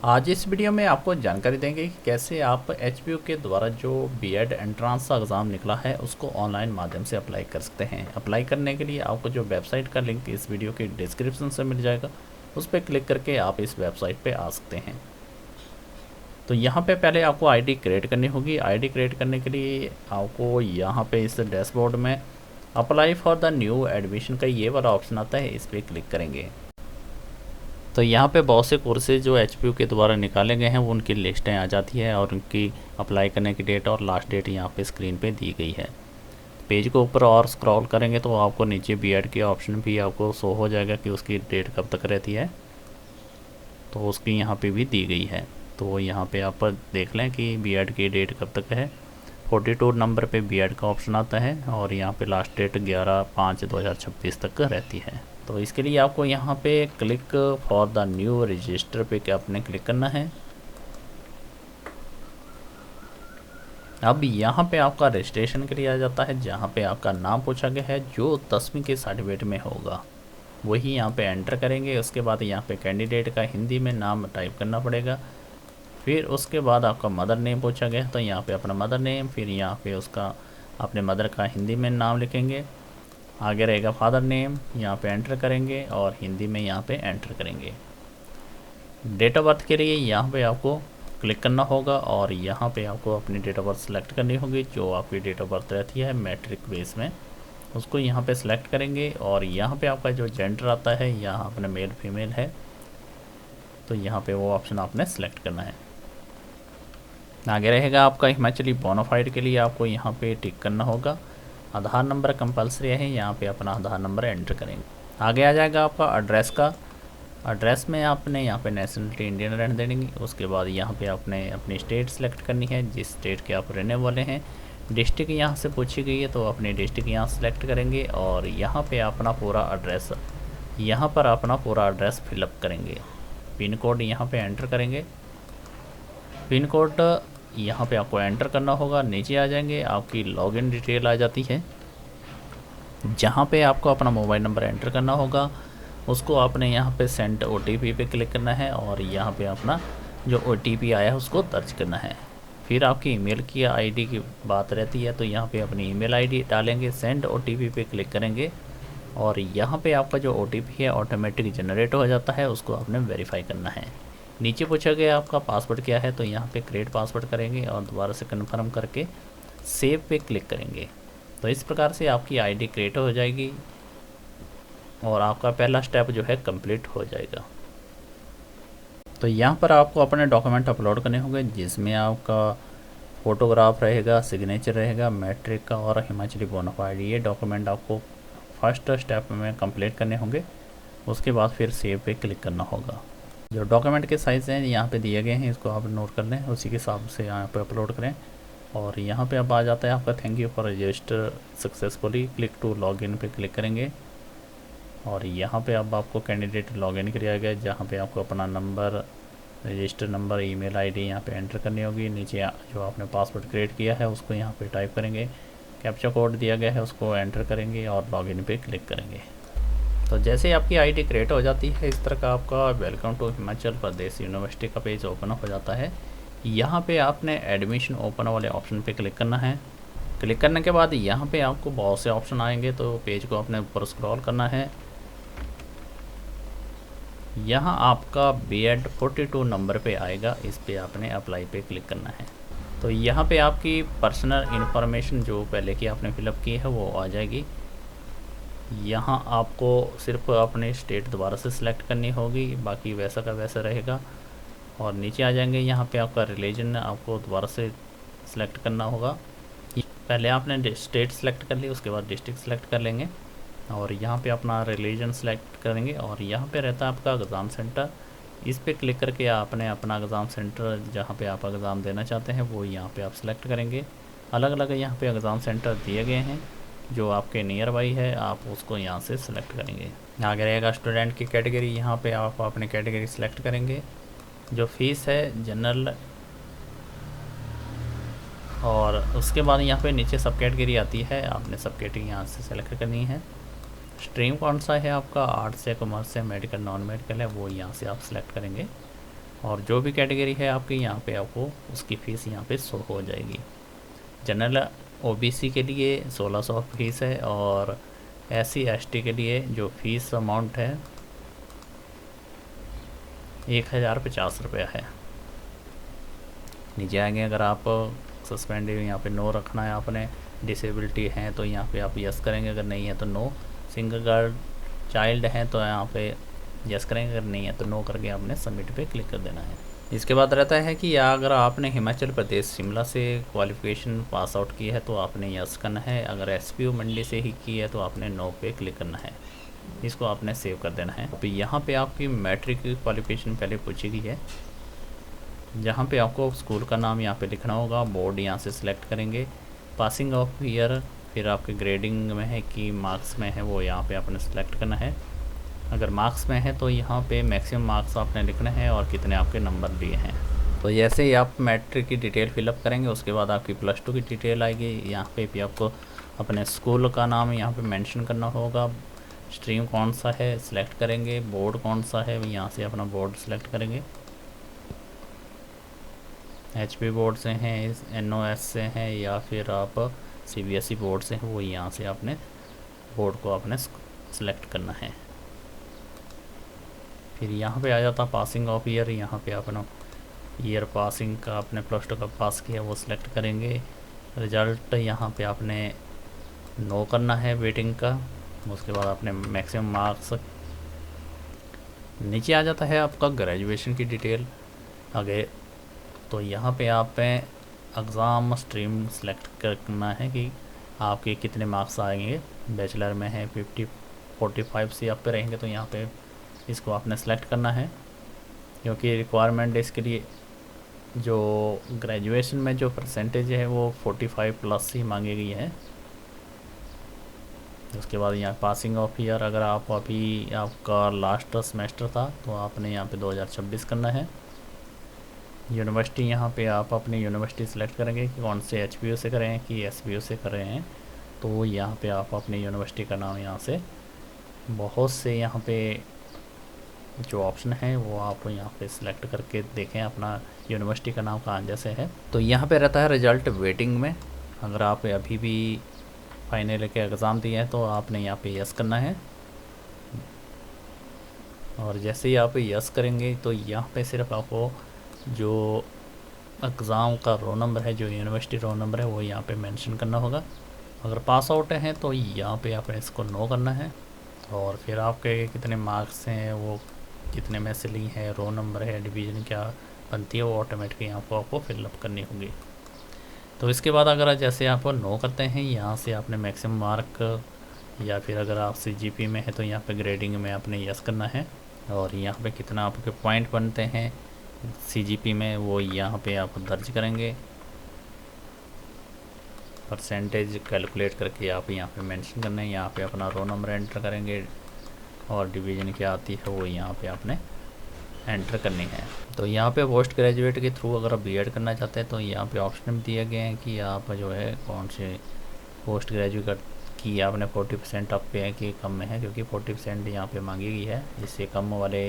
आज इस वीडियो में आपको जानकारी देंगे कि कैसे आप एचपीयू के द्वारा जो बीएड एंट्रांस एग्ज़ाम निकला है उसको ऑनलाइन माध्यम से अप्लाई कर सकते हैं। अप्लाई करने के लिए आपको जो वेबसाइट का लिंक इस वीडियो के डिस्क्रिप्शन से मिल जाएगा, उस पर क्लिक करके आप इस वेबसाइट पे आ सकते हैं। तो यहाँ पे पहले आपको आईडी क्रिएट करनी होगी। आईडी क्रिएट करने के लिए आपको यहाँ पे इस डैशबोर्ड में apply for the new admission का ये वाला ऑप्शन आता है, इस पर क्लिक करेंगे। तो यहाँ पे बहुत से कोर्सेज जो एचपीयू के द्वारा निकाले गए हैं वो उनकी लिस्टें आ जाती है और उनकी अप्लाई करने की डेट और लास्ट डेट यहाँ पे स्क्रीन पे दी गई है। पेज को ऊपर और स्क्रॉल करेंगे तो आपको नीचे बीएड के ऑप्शन भी आपको शो हो जाएगा कि उसकी डेट कब तक रहती है, तो उसकी यहाँ पे भी दी गई है। तो यहाँ पे आप देख लें कि बीएड की डेट कब तक है। 42 नंबर पे बीएड का ऑप्शन आता है और यहाँ पे लास्ट डेट 11/5/2026 तक रहती है। तो इसके लिए आपको यहाँ पे click for the new register पे आपने क्लिक करना है। अब यहाँ पे आपका रजिस्ट्रेशन के लिए आ जाता है, जहाँ पे आपका नाम पूछा गया है जो 10वीं के सर्टिफिकेट में होगा वही यहाँ पे एंटर करेंगे। उसके बाद यहाँ पे कैंडिडेट का हिंदी में नाम टाइप करना पड़ेगा। फिर उसके बाद आपका मदर नेम पूछा गया तो यहाँ पे अपना मदर नेम, फिर यहाँ पे उसका अपने मदर का हिंदी में नाम लिखेंगे। आगे रहेगा फादर नेम, यहाँ पे एंटर करेंगे और हिंदी में यहाँ पे एंटर करेंगे। डेट ऑफ बर्थ के लिए यहाँ पे आपको क्लिक करना होगा और यहाँ पे आपको अपनी डेट ऑफ बर्थ सेलेक्ट करनी होगी। जो आपकी डेट ऑफ बर्थ रहती है मैट्रिक बेस में, उसको यहाँ पे सिलेक्ट करेंगे और यहाँ पे आपका जो जेंडर आता है यहाँ अपने मेल फीमेल है तो यहाँ पे वो ऑप्शन आपने सेलेक्ट करना है। आगे रहेगा आपका हिमाचली बोनाफाइड के लिए आपको यहाँ पे टिक करना होगा। आधार नंबर कंपलसरी है, यहाँ पे अपना आधार नंबर एंटर करेंगे। आगे आ जाएगा आपका एड्रेस का। एड्रेस में आपने यहाँ पे नेशनलिटी इंडियन रहने देंगे। उसके बाद यहाँ पे आपने अपनी स्टेट सेलेक्ट करनी है, जिस स्टेट के आप रहने वाले हैं। डिस्ट्रिक्ट यहाँ से पूछी गई है तो अपनी डिस्ट्रिक्ट यहाँ सेलेक्ट करेंगे और यहाँ पे अपना पूरा एड्रेस, यहाँ पर अपना पूरा एड्रेस फिलअप करेंगे। पिन कोड यहाँ पे एंटर करेंगे। पिन कोड यहाँ पे आपको एंटर करना होगा। नीचे आ जाएंगे, आपकी लॉगिन डिटेल आ जाती है, जहाँ पे आपको अपना मोबाइल नंबर एंटर करना होगा। उसको आपने यहाँ पे सेंड ओटीपी पे क्लिक करना है और यहाँ पे अपना जो ओटीपी आया है उसको दर्ज करना है। फिर आपकी ईमेल की आईडी की बात रहती है तो यहाँ पे अपनी ईमेल आईडी डालेंगे, सेंड ओटीपी पे क्लिक करेंगे और यहाँ पे आपका जो ओटीपी है ऑटोमेटिक जनरेट हो जाता है, उसको आपने वेरीफाई करना है। नीचे पूछा गया आपका पासवर्ड क्या है तो यहाँ पे क्रिएट पासवर्ड करेंगे और दोबारा से कन्फर्म करके सेव पे क्लिक करेंगे। तो इस प्रकार से आपकी आईडी क्रिएट हो जाएगी और आपका पहला स्टेप जो है कंप्लीट हो जाएगा। तो यहाँ पर आपको अपने डॉक्यूमेंट अपलोड करने होंगे, जिसमें आपका फ़ोटोग्राफ रहेगा, सिग्नेचर रहेगा, मैट्रिक का और हिमाचली बोनाफाइड। ये डॉक्यूमेंट आपको फर्स्ट स्टेप में कंप्लीट करने होंगे। उसके बाद फिर सेव पे क्लिक करना होगा। जो डॉक्यूमेंट के साइज़ हैं यहाँ पे दिए गए हैं, इसको आप नोट कर लें, उसी के हिसाब से यहाँ पे अपलोड करें। और यहाँ पे अब आ जाता है आपका thank you for register successfully, click to login पे क्लिक करेंगे और यहाँ पे अब आपको कैंडिडेट लॉगिन किया गया, जहाँ पे आपको अपना number, register number, email ID यहाँ पे एंटर करनी होगी। नीचे जो आपने पासवर्ड क्रिएट किया है उसको यहाँ पे टाइप करेंगे, कैप्चा कोड दिया गया है उसको एंटर करेंगे और लॉगिन पे क्लिक करेंगे। तो जैसे ही आपकी आईडी क्रिएट हो जाती है, इस तरह का आपका welcome to Himachal Pradesh university का पेज ओपन हो जाता है। यहाँ पे आपने एडमिशन ओपन वाले ऑप्शन पे क्लिक करना है। क्लिक करने के बाद यहाँ पे आपको बहुत से ऑप्शन आएंगे, तो पेज को आपने ऊपर स्क्रॉल करना है। यहाँ आपका बीएड 42 नंबर पे आएगा, इस पे आपने अप्लाई पे क्लिक करना है। तो यहाँ पे आपकी पर्सनल इन्फॉर्मेशन जो पहले की आपने फिलअप की है वो आ जाएगी। यहाँ आपको सिर्फ अपने स्टेट दोबारा से सिलेक्ट करनी होगी, बाकी वैसा का वैसा रहेगा। और नीचे आ जाएंगे, यहाँ पे आपका रिलीजन आपको दोबारा से सिलेक्ट करना होगा। पहले आपने स्टेट सेलेक्ट कर ली, उसके बाद डिस्ट्रिक्ट सेलेक्ट कर लेंगे और यहाँ पे अपना रिलीजन सेलेक्ट करेंगे और यहाँ पे रहता है आपका एग्ज़ाम सेंटर। इस पे क्लिक करके आपने अपना एग्ज़ाम सेंटर जहाँ पे आप एग्ज़ाम देना चाहते हैं वो यहाँ पे आप सेलेक्ट करेंगे। अलग अलग यहाँ पे एग्ज़ाम सेंटर दिए गए हैं, जो आपके नियर बाई है आप उसको यहाँ से सिलेक्ट करेंगे। आगे रहेगा स्टूडेंट की कैटेगरी, यहाँ पे आप अपनी कैटेगरी सेलेक्ट करेंगे। जो फीस है जनरल, और उसके बाद यहाँ पे नीचे सब कैटेगरी आती है, आपने सब कैटेगरी यहाँ से सेलेक्ट करनी है। स्ट्रीम कौन सा है आपका, आर्ट्स है, कॉमर्स है, मेडिकल, नॉन मेडिकल है, वो यहाँ से आप सेलेक्ट करेंगे। और जो भी कैटेगरी है आपकी यहाँ पे आपको उसकी फ़ीस यहाँ पे शो हो जाएगी। जनरल ओबीसी के लिए 1600 फीस है और SC ST के लिए जो फीस अमाउंट है 1050 रुपया है। नीचे आएंगे, अगर आप सस्पेंडेड यहाँ पे नो रखना है आपने, डिसेबिलिटी है तो यहाँ पे आप यस करेंगे, अगर नहीं है तो नो। सिंगल गार्ड चाइल्ड है तो यहाँ पे यस करेंगे, अगर नहीं है तो नो करके आपने सबमिट पे क्लिक कर देना है। इसके बाद रहता है कि अगर आपने हिमाचल प्रदेश शिमला से क्वालिफ़िकेशन पास आउट की है तो आपने यस करना है, अगर SPU मंडी से ही की है तो आपने नो पे क्लिक करना है। इसको आपने सेव कर देना है। तो यहाँ पे आपकी मैट्रिक की क्वालिफ़िकेशन पहले पूछी गई है, जहाँ पे आपको स्कूल का नाम यहाँ पे लिखना होगा, बोर्ड यहाँ से सिलेक्ट करेंगे, पासिंग ऑफ ईयर, फिर आपके ग्रेडिंग में है कि मार्क्स में है वो यहाँ पे आपने सेलेक्ट करना है। अगर मार्क्स में है तो यहाँ पे मैक्सिमम मार्क्स आपने लिखना है और कितने आपके नंबर लिए हैं। तो जैसे ही आप मैट्रिक की डिटेल फिलअप करेंगे उसके बाद आपकी +2 की डिटेल आएगी। यहाँ पे भी आपको अपने स्कूल का नाम यहाँ पे मेंशन करना होगा, स्ट्रीम कौन सा है सिलेक्ट करेंगे, बोर्ड कौन सा है यहाँ से अपना बोर्ड सिलेक्ट करेंगे, HP बोर्ड से हैं, NOS से हैं या फिर आप CBSE बोर्ड से हैं, वो यहाँ से आपने बोर्ड को आपने सिलेक्ट करना है। फिर यहाँ पे आ जाता पासिंग ऑफ ईयर, यहाँ पे अपना ईयर पासिंग का आपने +2 का पास किया वो सिलेक्ट करेंगे। रिज़ल्ट यहाँ पे आपने नो करना है वेटिंग का, उसके बाद आपने मैक्सिमम मार्क्स। नीचे आ जाता है आपका ग्रेजुएशन की डिटेल आगे, तो यहाँ पे आप एग्ज़ाम स्ट्रीम सेलेक्ट करना है कि आपके कितने मार्क्स आएंगे। बैचलर में है 45 से आप पे रहेंगे तो यहाँ पे इसको आपने सेलेक्ट करना है, क्योंकि रिक्वायरमेंट इसके लिए जो ग्रेजुएशन में जो परसेंटेज है वो 45+ ही मांगी गई है। उसके बाद यहाँ पासिंग ऑफ ईयर, अगर आप अभी आपका लास्ट सेमेस्टर था तो आपने यहाँ पे 2026 करना है। यूनिवर्सिटी यहाँ पे आप अपनी यूनिवर्सिटी सेलेक्ट करेंगे कि कौन से HPU से करें कि SBU से कर रहे हैं, तो यहाँ पे आप अपनी यूनिवर्सिटी का नाम यहाँ से बहुत से यहाँ पे जो ऑप्शन है वो आप यहाँ पे सिलेक्ट करके देखें अपना यूनिवर्सिटी का नाम कहाँ जैसे है। तो यहाँ पे रहता है रिज़ल्ट वेटिंग में, अगर आप अभी भी फाइनल के एग्ज़ाम दिए हैं तो आपने यहाँ पे यस करना है। और जैसे ही आप यस करेंगे तो यहाँ पे सिर्फ आपको जो एग्ज़ाम का रोल नंबर है, जो यूनिवर्सिटी रोल नंबर है वो यहाँ पे मेंशन करना होगा। अगर पास आउट हैं तो यहाँ पे आपने इसको नो करना है, और फिर आपके कितने मार्क्स हैं, वो कितने में से ली है, रोल नंबर है, डिवीज़न क्या बनती है, वो ऑटोमेटिकली आपको फिलअप करनी होगी। तो इसके बाद अगर जैसे आप नो करते हैं, यहाँ से आपने मैक्सिमम मार्क, या फिर अगर आप CGP में है तो यहाँ पे ग्रेडिंग में आपने यस करना है, और यहाँ पे कितना आपके पॉइंट बनते हैं CGP में वो यहाँ पे आप दर्ज करेंगे, परसेंटेज कैलकुलेट करके आप यहाँ पे मेंशन करना है। यहाँ पे अपना रोल नंबर एंटर करेंगे और डिवीज़न क्या आती है वो यहाँ पे आपने एंटर करनी है। तो यहाँ पे पोस्ट ग्रेजुएट के थ्रू अगर आप B.Ed करना चाहते हैं तो यहाँ पे ऑप्शन दिए गए हैं कि आप जो है कौन से पोस्ट ग्रेजुएट की आपने 40% आप पे है कि कम में है, क्योंकि 40% यहाँ पे मांगी गई है, इससे कम वाले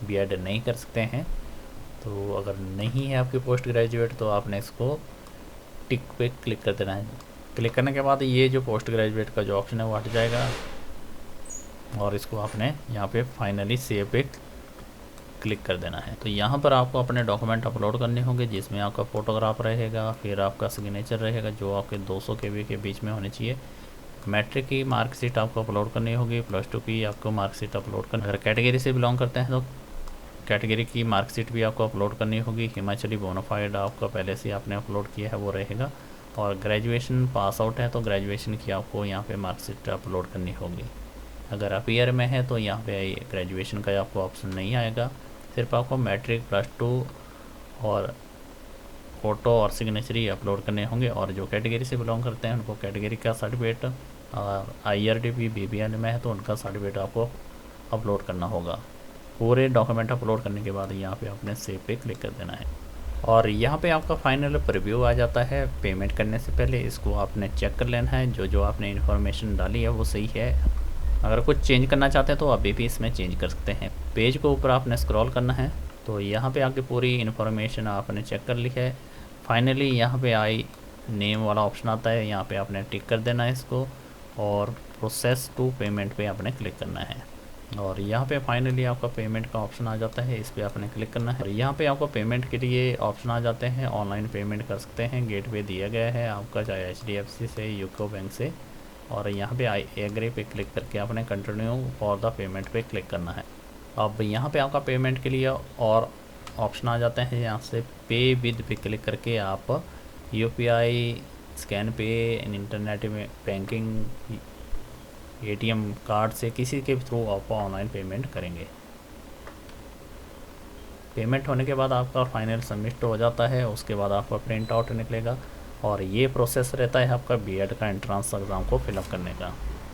B.Ed नहीं कर सकते हैं। तो अगर नहीं है आपकी पोस्ट ग्रेजुएट तो आपने इसको टिक पे क्लिक कर देना है। क्लिक करने के बाद ये जो पोस्ट ग्रेजुएट का जो ऑप्शन है वो हट जाएगा, और इसको आपने यहाँ पे फाइनली सेव पे क्लिक कर देना है। तो यहाँ पर आपको अपने डॉक्यूमेंट अपलोड करने होंगे, जिसमें आपका फ़ोटोग्राफ रहेगा, फिर आपका सिग्नेचर रहेगा जो आपके 200 KB के बीच में होनी चाहिए। मैट्रिक की मार्कशीट आपको अपलोड करनी होगी, +2 की आपको मार्कशीट अपलोड करनी। अगर कैटेगरी से बिलोंग करते हैं तो कैटेगरी की मार्कशीट भी आपको अपलोड करनी होगी। हिमाचली बोनाफाइड आपका पहले से आपने अपलोड किया है वो रहेगा, और ग्रेजुएशन पास आउट है तो ग्रेजुएशन की आपको यहाँ पे मार्कशीट अपलोड करनी होगी। अगर आप ईयर में है तो यहाँ पे ग्रेजुएशन का आपको ऑप्शन नहीं आएगा, सिर्फ आपको मैट्रिक +2 और फ़ोटो और सिग्नेचर ही अपलोड करने होंगे। और जो कैटेगरी से बिलोंग करते हैं उनको कैटेगरी का सर्टिफिकेट, और IRDP BBN में है तो उनका सर्टिफिकेट आपको अपलोड करना होगा। पूरे डॉक्यूमेंट अपलोड करने के बाद यहाँ पे आपने सेव पे क्लिक कर देना है, और यहाँ पे आपका फाइनल प्रीव्यू आ जाता है। पेमेंट करने से पहले इसको आपने चेक कर लेना है, जो आपने इन्फॉर्मेशन डाली है वो सही है। अगर कुछ चेंज करना चाहते हैं तो अभी भी इसमें चेंज कर सकते हैं। पेज को ऊपर आपने स्क्रॉल करना है, तो यहाँ पे आके पूरी इन्फॉर्मेशन आपने चेक कर ली है। फाइनली यहाँ पे आई नेम वाला ऑप्शन आता है, यहाँ पे आपने टिक कर देना है इसको और प्रोसेस टू पेमेंट पे आपने क्लिक करना है। और यहाँ पे फाइनली आपका पेमेंट का ऑप्शन आ जाता है, इस पर आपने क्लिक करना है। और यहाँ पे आपको पेमेंट के लिए ऑप्शन आ जाते हैं, ऑनलाइन पेमेंट कर सकते हैं, गेटवे दिया गया है आपका, चाहे HDFC से, यूको बैंक से। और यहाँ पे आई एग्री पे क्लिक करके आपने कंटिन्यू फॉर द पेमेंट पे क्लिक करना है। अब यहाँ पे आपका पेमेंट के लिए और ऑप्शन आ जाते हैं, यहाँ से पे विद पे क्लिक करके आप UPI, स्कैन पे, इंटरनेट में बैंकिंग, ATM कार्ड से किसी के थ्रू आप ऑनलाइन पेमेंट करेंगे। पेमेंट होने के बाद आपका फाइनल सबमिट हो जाता है, उसके बाद आपका प्रिंट आउट निकलेगा और ये प्रोसेस रहता है आपका B.Ed का एंट्रेंस एग्ज़ाम को फिलअप करने का।